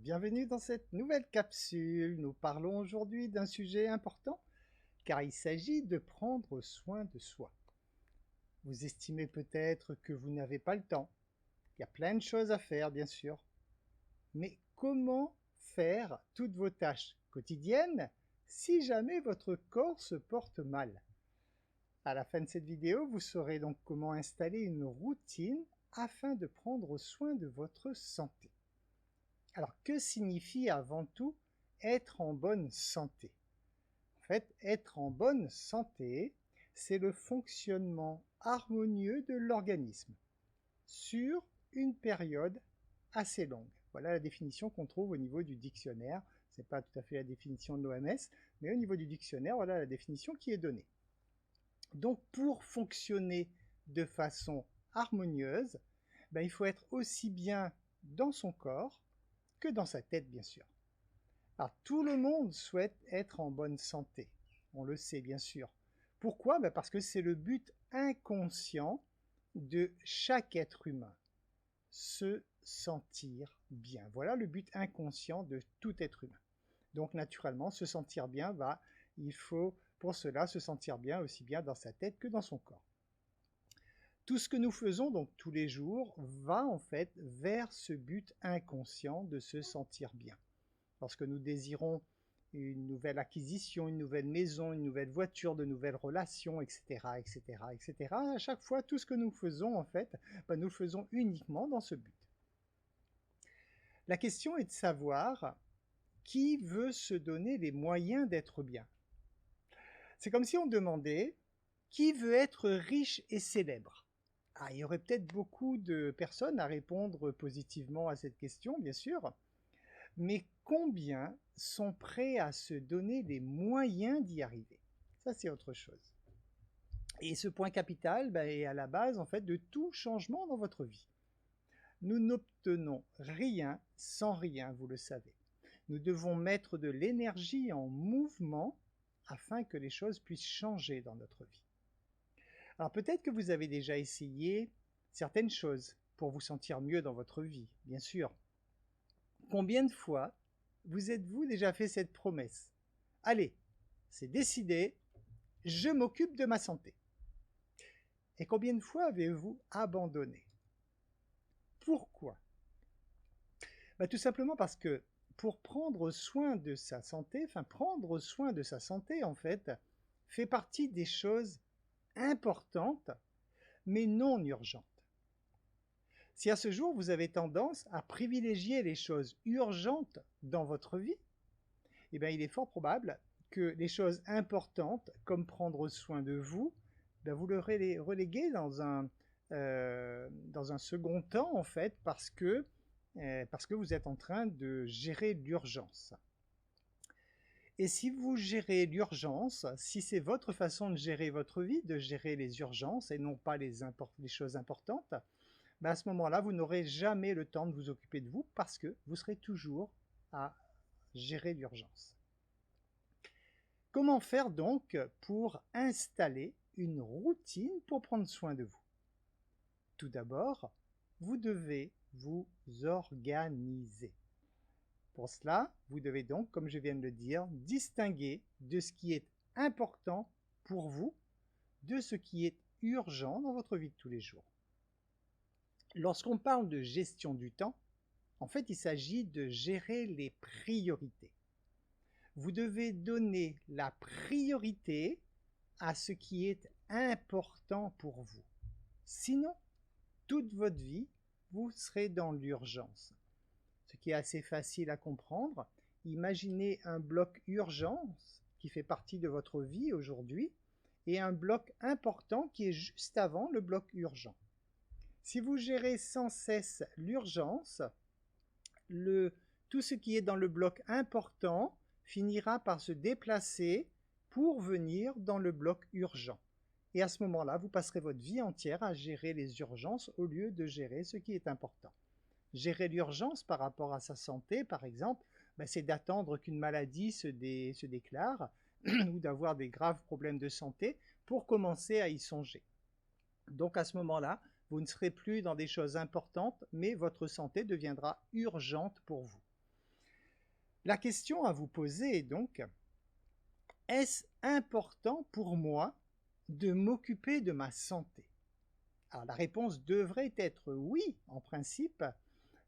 Bienvenue dans cette nouvelle capsule. Nous parlons aujourd'hui d'un sujet important car il s'agit de prendre soin de soi. Vous estimez peut-être que vous n'avez pas le temps. Il y a plein de choses à faire, bien sûr. Mais comment faire toutes vos tâches quotidiennes si jamais votre corps se porte mal? À la fin de cette vidéo, vous saurez donc comment installer une routine afin de prendre soin de votre santé. Alors, que signifie avant tout être en bonne santé? En fait, être en bonne santé, c'est le fonctionnement harmonieux de l'organisme sur une période assez longue. Voilà la définition qu'on trouve au niveau du dictionnaire. Ce n'est pas tout à fait la définition de l'OMS, mais au niveau du dictionnaire, voilà la définition qui est donnée. Donc, pour fonctionner de façon harmonieuse, il faut être aussi bien dans son corps que dans sa tête, bien sûr. Alors, tout le monde souhaite être en bonne santé, on le sait bien sûr. Pourquoi? Parce que c'est le but inconscient de chaque être humain, se sentir bien. Voilà le but inconscient de tout être humain. Donc naturellement, se sentir bien, il faut pour cela se sentir bien aussi bien dans sa tête que dans son corps. Tout ce que nous faisons donc tous les jours va en fait vers ce but inconscient de se sentir bien. Lorsque nous désirons une nouvelle acquisition, une nouvelle maison, une nouvelle voiture, de nouvelles relations, etc., etc., etc., à chaque fois, tout ce que nous faisons en fait, nous le faisons uniquement dans ce but. La question est de savoir qui veut se donner les moyens d'être bien. C'est comme si on demandait qui veut être riche et célèbre. Il y aurait peut-être beaucoup de personnes à répondre positivement à cette question, bien sûr, mais combien sont prêts à se donner les moyens d'y arriver? Ça, c'est autre chose. Et ce point capital est à la base, en fait, de tout changement dans votre vie. Nous n'obtenons rien sans rien, vous le savez. Nous devons mettre de l'énergie en mouvement afin que les choses puissent changer dans notre vie. Alors peut-être que vous avez déjà essayé certaines choses pour vous sentir mieux dans votre vie, bien sûr. Combien de fois vous êtes-vous déjà fait cette promesse? Allez, c'est décidé, je m'occupe de ma santé. Et combien de fois avez-vous abandonné? Pourquoi? Tout simplement parce que pour prendre soin de sa santé, prendre soin de sa santé en fait, fait partie des choses importantes, mais non urgentes. Si à ce jour vous avez tendance à privilégier les choses urgentes dans votre vie, il est fort probable que les choses importantes, comme prendre soin de vous, vous le reléguez dans un second temps en fait, parce que vous êtes en train de gérer l'urgence. Et si vous gérez l'urgence, si c'est votre façon de gérer votre vie, de gérer les urgences et non pas les choses importantes, à ce moment-là, vous n'aurez jamais le temps de vous occuper de vous parce que vous serez toujours à gérer l'urgence. Comment faire donc pour installer une routine pour prendre soin de vous? Tout d'abord, vous devez vous organiser. Pour cela, vous devez donc, comme je viens de le dire, distinguer de ce qui est important pour vous de ce qui est urgent dans votre vie de tous les jours. Lorsqu'on parle de gestion du temps, en fait, il s'agit de gérer les priorités. Vous devez donner la priorité à ce qui est important pour vous. Sinon, toute votre vie, vous serez dans l'urgence. Ce qui est assez facile à comprendre, imaginez un bloc urgence qui fait partie de votre vie aujourd'hui et un bloc important qui est juste avant le bloc urgent. Si vous gérez sans cesse l'urgence, tout ce qui est dans le bloc important finira par se déplacer pour venir dans le bloc urgent. Et à ce moment-là, vous passerez votre vie entière à gérer les urgences au lieu de gérer ce qui est important. Gérer l'urgence par rapport à sa santé, par exemple, c'est d'attendre qu'une maladie se déclare ou d'avoir des graves problèmes de santé pour commencer à y songer. Donc à ce moment-là, vous ne serez plus dans des choses importantes, mais votre santé deviendra urgente pour vous. La question à vous poser est donc, est-ce important pour moi de m'occuper de ma santé? Alors la réponse devrait être oui, en principe.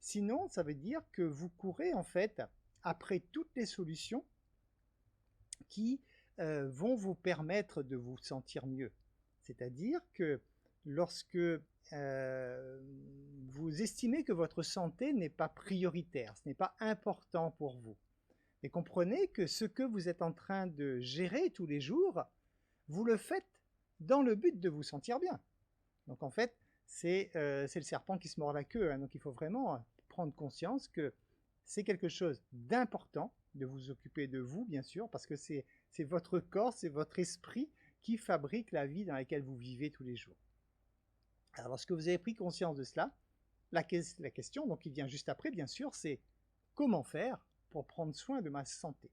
Sinon, ça veut dire que vous courez en fait après toutes les solutions qui vont vous permettre de vous sentir mieux. C'est-à-dire que lorsque vous estimez que votre santé n'est pas prioritaire, ce n'est pas important pour vous, mais comprenez que ce que vous êtes en train de gérer tous les jours, vous le faites dans le but de vous sentir bien. Donc en fait, c'est le serpent qui se mord la queue, hein. Donc il faut vraiment prendre conscience que c'est quelque chose d'important de vous occuper de vous, bien sûr, parce que c'est votre corps, c'est votre esprit qui fabrique la vie dans laquelle vous vivez tous les jours. Alors lorsque vous avez pris conscience de cela, la question donc qui vient juste après, bien sûr, c'est comment faire pour prendre soin de ma santé.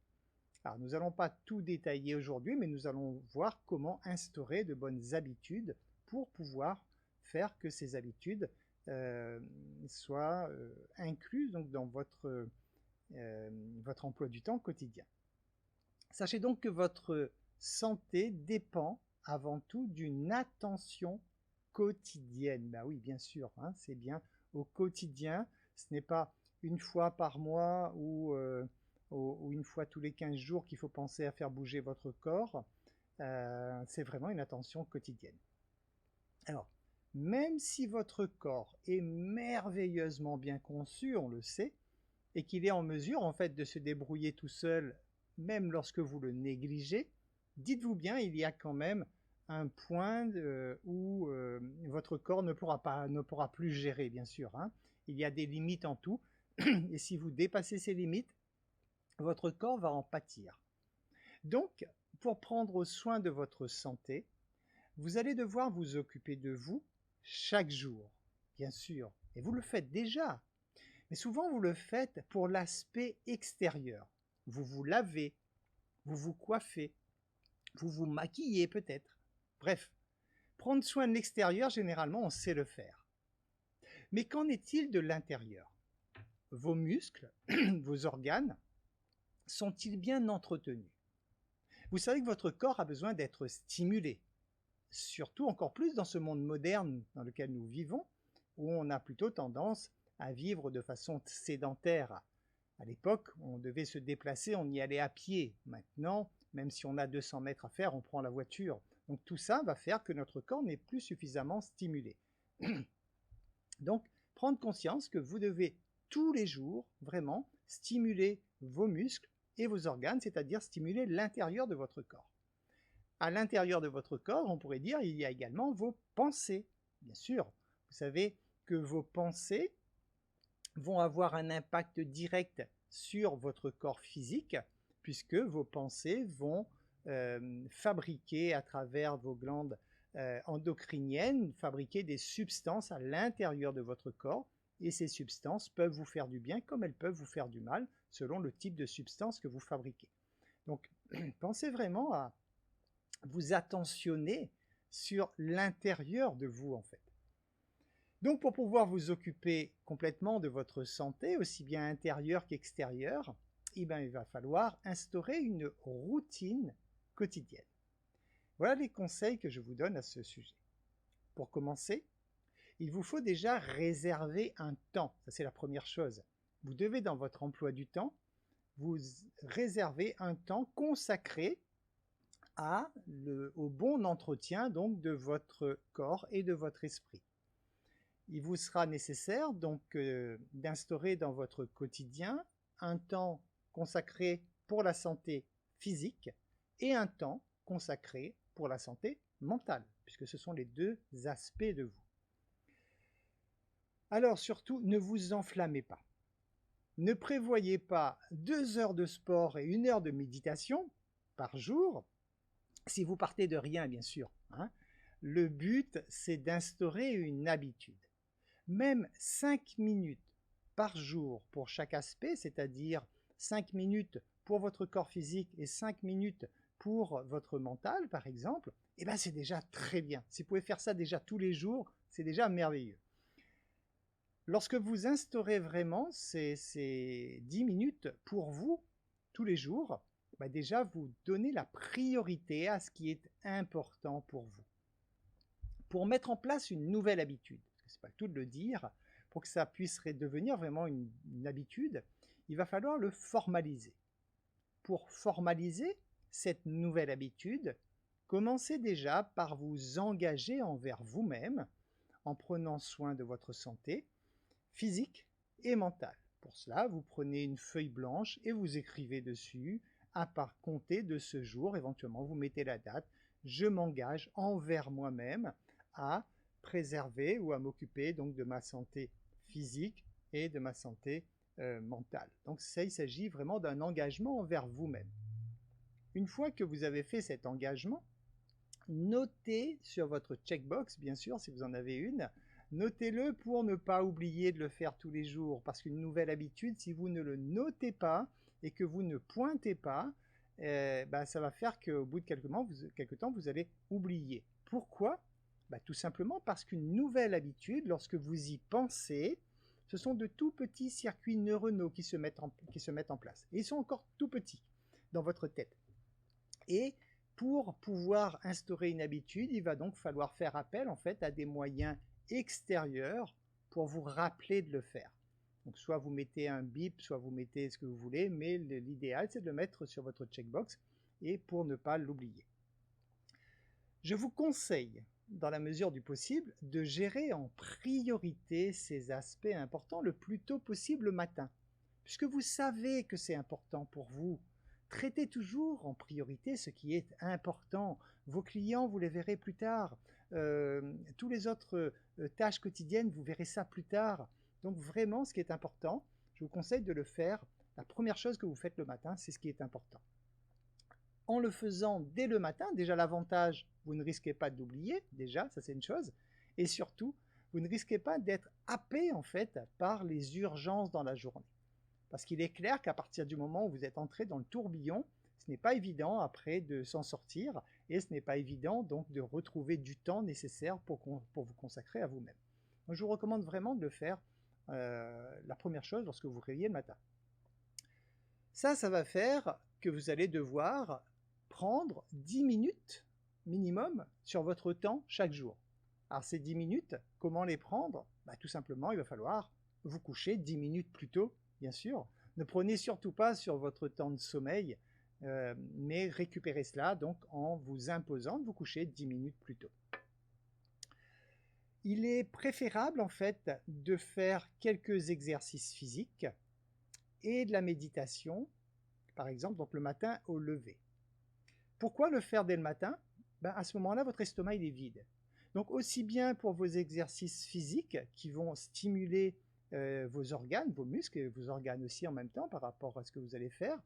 Alors nous n'allons pas tout détailler aujourd'hui, mais nous allons voir comment instaurer de bonnes habitudes pour pouvoir faire que ces habitudes soient incluses donc, dans votre emploi du temps quotidien. Sachez donc que votre santé dépend avant tout d'une attention quotidienne. Ben oui, bien sûr, hein, c'est bien au quotidien. Ce n'est pas une fois par mois ou une fois tous les 15 jours qu'il faut penser à faire bouger votre corps. C'est vraiment une attention quotidienne. Alors, même si votre corps est merveilleusement bien conçu, on le sait, et qu'il est en mesure en fait de se débrouiller tout seul, même lorsque vous le négligez, dites-vous bien, il y a quand même un point où votre corps ne pourra plus gérer, bien sûr, hein. Il y a des limites en tout, et si vous dépassez ces limites, votre corps va en pâtir. Donc, pour prendre soin de votre santé, vous allez devoir vous occuper de vous chaque jour, bien sûr, et vous le faites déjà. Mais souvent, vous le faites pour l'aspect extérieur. Vous vous lavez, vous vous coiffez, vous vous maquillez peut-être. Bref, prendre soin de l'extérieur, généralement, on sait le faire. Mais qu'en est-il de l'intérieur? Vos muscles, vos organes, sont-ils bien entretenus? Vous savez que votre corps a besoin d'être stimulé, surtout encore plus dans ce monde moderne dans lequel nous vivons, où on a plutôt tendance à vivre de façon sédentaire. À l'époque, on devait se déplacer, on y allait à pied. Maintenant, même si on a 200 mètres à faire, on prend la voiture. Donc tout ça va faire que notre corps n'est plus suffisamment stimulé. Donc, prendre conscience que vous devez tous les jours, vraiment, stimuler vos muscles et vos organes, c'est-à-dire stimuler l'intérieur de votre corps. À l'intérieur de votre corps, on pourrait dire, il y a également vos pensées. Bien sûr, vous savez que vos pensées vont avoir un impact direct sur votre corps physique, puisque vos pensées vont fabriquer à travers vos glandes endocriniennes, fabriquer des substances à l'intérieur de votre corps, et ces substances peuvent vous faire du bien comme elles peuvent vous faire du mal, selon le type de substance que vous fabriquez. Donc, pensez vraiment à vous attentionner sur l'intérieur de vous, en fait. Donc pour pouvoir vous occuper complètement de votre santé, aussi bien intérieure qu'extérieure, il va falloir instaurer une routine quotidienne. Voilà les conseils que je vous donne à ce sujet. Pour commencer, il vous faut déjà réserver un temps. Ça, c'est la première chose. Vous devez, dans votre emploi du temps, vous réserver un temps consacré au bon entretien donc, de votre corps et de votre esprit. Il vous sera nécessaire donc d'instaurer dans votre quotidien un temps consacré pour la santé physique et un temps consacré pour la santé mentale, puisque ce sont les deux aspects de vous. Alors surtout, ne vous enflammez pas. Ne prévoyez pas 2 heures de sport et 1 heure de méditation par jour, si vous partez de rien, bien sûr, hein. Le but, c'est d'instaurer une habitude. Même 5 minutes par jour pour chaque aspect, c'est-à-dire 5 minutes pour votre corps physique et 5 minutes pour votre mental, par exemple, eh ben c'est déjà très bien. Si vous pouvez faire ça déjà tous les jours, c'est déjà merveilleux. Lorsque vous instaurez vraiment ces 10 minutes pour vous, tous les jours, bah déjà vous donnez la priorité à ce qui est important pour vous. Pour mettre en place une nouvelle habitude, c'est pas le tout de le dire, pour que ça puisse devenir vraiment une habitude, il va falloir le formaliser. Pour formaliser cette nouvelle habitude, commencez déjà par vous engager envers vous-même en prenant soin de votre santé physique et mentale. Pour cela, vous prenez une feuille blanche et vous écrivez dessus, à part compter de ce jour, éventuellement vous mettez la date, je m'engage envers moi-même à préserver ou à m'occuper donc de ma santé physique et de ma santé mentale. Donc ça, il s'agit vraiment d'un engagement envers vous-même. Une fois que vous avez fait cet engagement, notez sur votre checkbox, bien sûr, si vous en avez une, notez-le pour ne pas oublier de le faire tous les jours, parce qu'une nouvelle habitude, si vous ne le notez pas et que vous ne pointez pas, ça va faire qu'au bout de quelques temps, vous allez oublier. Pourquoi? Tout simplement parce qu'une nouvelle habitude, lorsque vous y pensez, ce sont de tout petits circuits neuronaux qui se mettent en place. Et ils sont encore tout petits dans votre tête. Et pour pouvoir instaurer une habitude, il va donc falloir faire appel en fait à des moyens extérieurs pour vous rappeler de le faire. Donc soit vous mettez un bip, soit vous mettez ce que vous voulez, mais l'idéal c'est de le mettre sur votre checkbox et pour ne pas l'oublier. Je vous conseille, dans la mesure du possible, de gérer en priorité ces aspects importants le plus tôt possible le matin, puisque vous savez que c'est important pour vous. Traitez toujours en priorité ce qui est important. Vos clients, vous les verrez plus tard. Tous les autres tâches quotidiennes, vous verrez ça plus tard. Donc vraiment, ce qui est important, je vous conseille de le faire. La première chose que vous faites le matin, c'est ce qui est important. En le faisant dès le matin, déjà l'avantage, vous ne risquez pas d'oublier, déjà, ça c'est une chose. Et surtout, vous ne risquez pas d'être happé en fait par les urgences dans la journée. Parce qu'il est clair qu'à partir du moment où vous êtes entré dans le tourbillon, ce n'est pas évident après de s'en sortir et ce n'est pas évident donc de retrouver du temps nécessaire pour vous consacrer à vous-même. Donc je vous recommande vraiment de le faire la première chose lorsque vous vous réveillez le matin. Ça va faire que vous allez devoir prendre 10 minutes minimum sur votre temps chaque jour. Alors ces 10 minutes, comment les prendre? Tout simplement, il va falloir vous coucher 10 minutes plus tôt, bien sûr. Ne prenez surtout pas sur votre temps de sommeil, mais récupérez cela donc en vous imposant de vous coucher 10 minutes plus tôt. Il est préférable en fait de faire quelques exercices physiques et de la méditation, par exemple donc le matin au lever. Pourquoi le faire dès le matin? À ce moment-là, votre estomac il est vide. Donc aussi bien pour vos exercices physiques qui vont stimuler vos organes, vos muscles et vos organes aussi en même temps par rapport à ce que vous allez faire,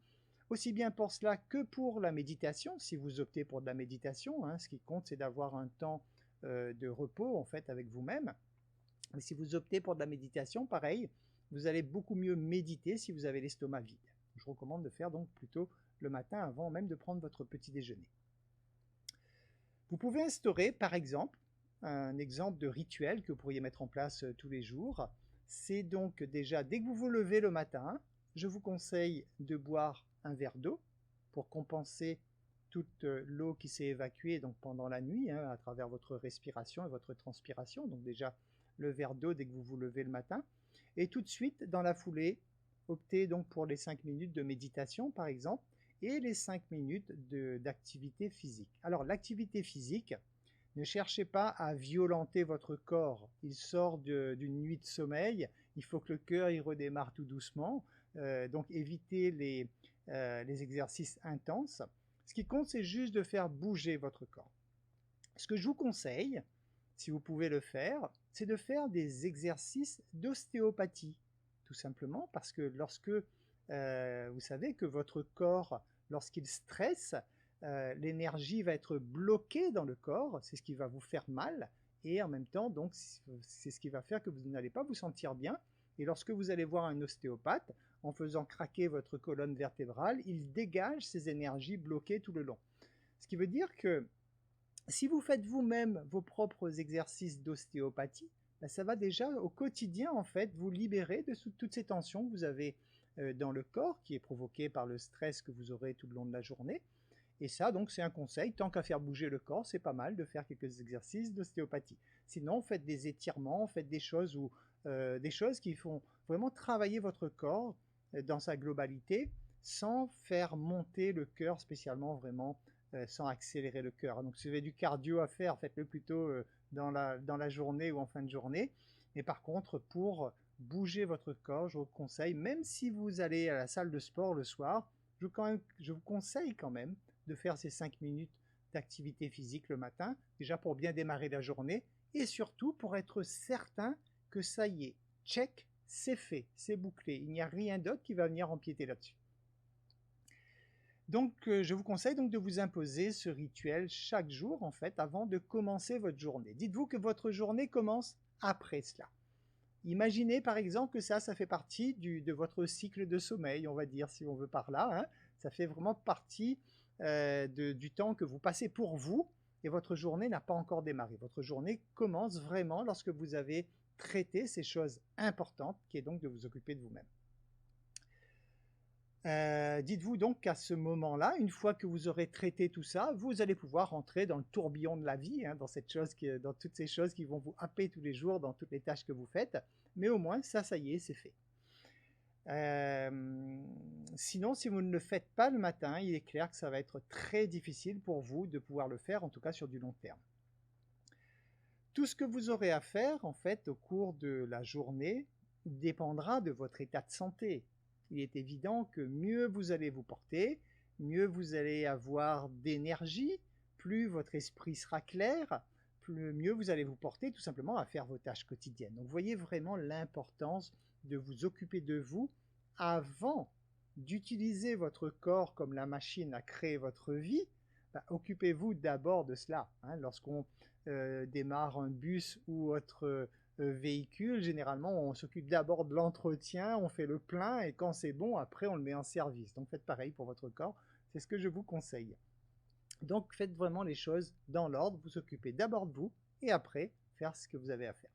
aussi bien pour cela que pour la méditation, si vous optez pour de la méditation, ce qui compte c'est d'avoir un temps de repos en fait avec vous-même. Mais si vous optez pour de la méditation, pareil, vous allez beaucoup mieux méditer si vous avez l'estomac vide. Je vous recommande de faire donc plutôt le matin avant même de prendre votre petit déjeuner. Vous pouvez instaurer par exemple un exemple de rituel que vous pourriez mettre en place tous les jours. C'est donc déjà dès que vous vous levez le matin, je vous conseille de boire un verre d'eau pour compenser toute l'eau qui s'est évacuée donc pendant la nuit à travers votre respiration et votre transpiration. Donc déjà le verre d'eau dès que vous vous levez le matin. Et tout de suite, dans la foulée, optez donc pour les 5 minutes de méditation par exemple et les 5 minutes d'activité physique. Alors l'activité physique, ne cherchez pas à violenter votre corps. Il sort d'une nuit de sommeil, il faut que le cœur il redémarre tout doucement. Donc évitez les exercices intenses. Ce qui compte, c'est juste de faire bouger votre corps. Ce que je vous conseille, si vous pouvez le faire, c'est de faire des exercices d'ostéopathie. Tout simplement parce que lorsque vous savez que votre corps, lorsqu'il stresse, l'énergie va être bloquée dans le corps, c'est ce qui va vous faire mal, et en même temps, donc, c'est ce qui va faire que vous n'allez pas vous sentir bien. Et lorsque vous allez voir un ostéopathe, en faisant craquer votre colonne vertébrale, il dégage ces énergies bloquées tout le long. Ce qui veut dire que si vous faites vous-même vos propres exercices d'ostéopathie, ça va déjà au quotidien en fait vous libérer de toutes ces tensions que vous avez dans le corps qui est provoqué par le stress que vous aurez tout le long de la journée. Et ça, donc, c'est un conseil. Tant qu'à faire bouger le corps, c'est pas mal de faire quelques exercices d'ostéopathie. Sinon, faites des étirements, faites des choses, des choses qui font vraiment travailler votre corps dans sa globalité, sans faire monter le cœur spécialement, vraiment, sans accélérer le cœur. Donc, si vous avez du cardio à faire, faites-le plutôt dans la journée ou en fin de journée. Mais par contre, pour bouger votre corps, je vous conseille, même si vous allez à la salle de sport le soir, je vous conseille quand même de faire ces 5 minutes d'activité physique le matin, déjà pour bien démarrer la journée, et surtout pour être certain que ça y est, check, c'est fait, c'est bouclé, il n'y a rien d'autre qui va venir empiéter là-dessus. Donc je vous conseille donc de vous imposer ce rituel chaque jour en fait avant de commencer votre journée. Dites-vous que votre journée commence après cela. Imaginez par exemple que ça fait partie de votre cycle de sommeil, on va dire, si on veut par là, hein. Ça fait vraiment partie du temps que vous passez pour vous, et votre journée n'a pas encore démarré. Votre journée commence vraiment lorsque vous avez traité ces choses importantes, qui est donc de vous occuper de vous-même. Dites-vous donc qu'à ce moment-là, une fois que vous aurez traité tout ça, vous allez pouvoir rentrer dans le tourbillon de la vie, hein, dans toutes ces choses qui vont vous happer tous les jours, dans toutes les tâches que vous faites, mais au moins ça y est, c'est fait. Sinon, si vous ne le faites pas le matin, il est clair que ça va être très difficile pour vous de pouvoir le faire, en tout cas sur du long terme. Tout ce que vous aurez à faire, en fait, au cours de la journée, dépendra de votre état de santé. Il est évident que mieux vous allez vous porter, mieux vous allez avoir d'énergie, plus votre esprit sera clair, mieux vous allez vous porter tout simplement à faire vos tâches quotidiennes. Donc, vous voyez vraiment l'importance de vous occuper de vous avant d'utiliser votre corps comme la machine à créer votre vie. Occupez-vous d'abord de cela. Hein. Lorsqu'on démarre un bus ou autre véhicule, généralement on s'occupe d'abord de l'entretien, on fait le plein et quand c'est bon, après on le met en service. Donc faites pareil pour votre corps, c'est ce que je vous conseille. Donc faites vraiment les choses dans l'ordre, vous occupez d'abord de vous et après faire ce que vous avez à faire.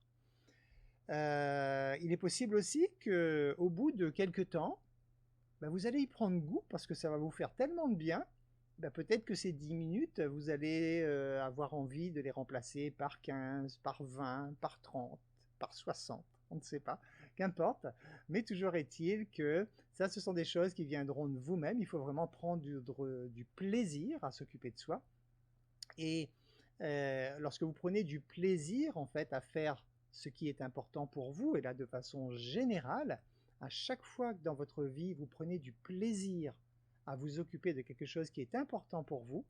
Il est possible aussi qu'au bout de quelques temps, vous allez y prendre goût parce que ça va vous faire tellement de bien. Peut-être que ces 10 minutes, vous allez avoir envie de les remplacer par 15, par 20, par 30, par 60, on ne sait pas, qu'importe. Mais toujours est-il que ça, ce sont des choses qui viendront de vous-même. Il faut vraiment prendre du plaisir à s'occuper de soi. Et lorsque vous prenez du plaisir, en fait, à faire ce qui est important pour vous, et là de façon générale, à chaque fois que dans votre vie, vous prenez du plaisir à vous occuper de quelque chose qui est important pour vous,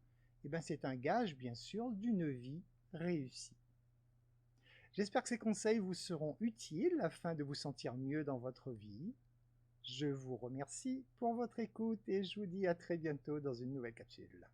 c'est un gage, bien sûr, d'une vie réussie. J'espère que ces conseils vous seront utiles afin de vous sentir mieux dans votre vie. Je vous remercie pour votre écoute et je vous dis à très bientôt dans une nouvelle capsule.